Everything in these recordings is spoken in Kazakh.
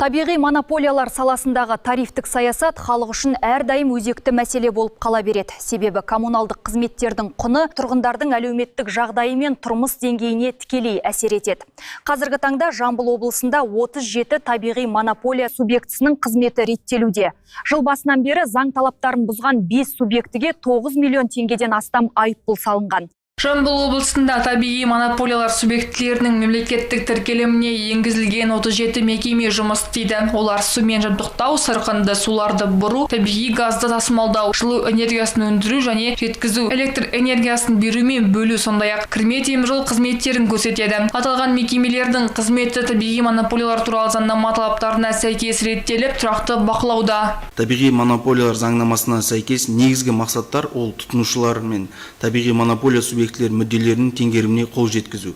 Табиғи монополиялар саласындағы тарифтік саясат халық үшін әрдайым өзекті мәселе болып қала береді. Себебі коммуналдық қызметтердің құны тұрғындардың әлеуметтік жағдайы мен тұрмыс деңгейіне тікелей әсер етеді. Қазіргі таңда Жамбыл облысында 37 табиғи монополия субъектісінің қызметі реттелуде. Жыл басынан бері заң талаптарын бұзған 5 субъектіге 9 миллион теңгеден астам айыппұл салынған. Жамбыл облысында табиғи монополиялар субъектілерінің мемлекеттік тіркеліміне енгізілген 37 мекеме жұмыс істейді. Олар сумен жабдықтау, сарқынды суларды бұру, табиғи газды тасымалдау, жылу энергиясын өндіру және жеткізу, электр энергиясын беру мен бөлу, сондай-ақ кірме теміржол қызметтерін көрсетеді. Аталған мекемелердің қызметі табиғи монополиялар туралы заңнама талаптарына сәйкес реттеліп, тұрақты бақылауда. Табиғи монополиялар заңнамасына сәйкес негізгі мақсаттар ол тұтынушылар мен табиғи монополия субъектілер мүдделерінің теңгеріміне қол жеткізу,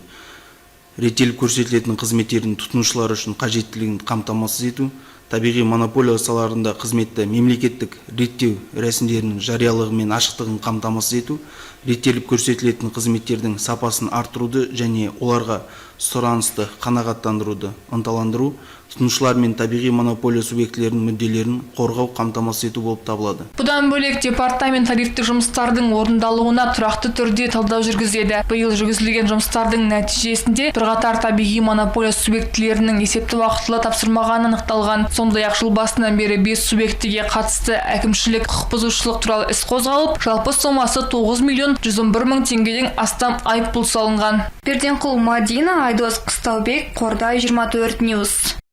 реттеліп көрсетілетін қызметтердің тұтынушылар үшін қажеттілігін қамтамасыз ету, табиғи монополия салаларында қызметті мемлекеттік реттеу рәсімдерінің жариялығы мен ашықтығын қамтамасыз ету, реттеліп көрсетілетін қызметтердің сапасын арттыруды және оларға сұранысты қанағаттандыруды ынталандыру, тұтынушылар мен табиғи монополия субъектілерінің мүдделерін қорғау қамтамасыз ету болып табылады. Бұдан бөлек департамент тарифтік жұмыстардың орындалуына тұрақты түрде талдау жүргізеді. Биыл жүргізілген жұмыстардың нәтижесінде бірқатар табиғи монополия субъектілерінің есепті уақытылы тапсырмағаны анықталған. Сондай-ақ жыл басынан бері 5 субъектіге қатысты әкімшілік құқық бұзушылық туралы іс қозғалып, жалпы сомасы 9 миллион 111 мың теңгеден астам айыппұл салынған. Берденқұл Мадина, Айдос Қыстаубек, Қордай 24 Ньюс.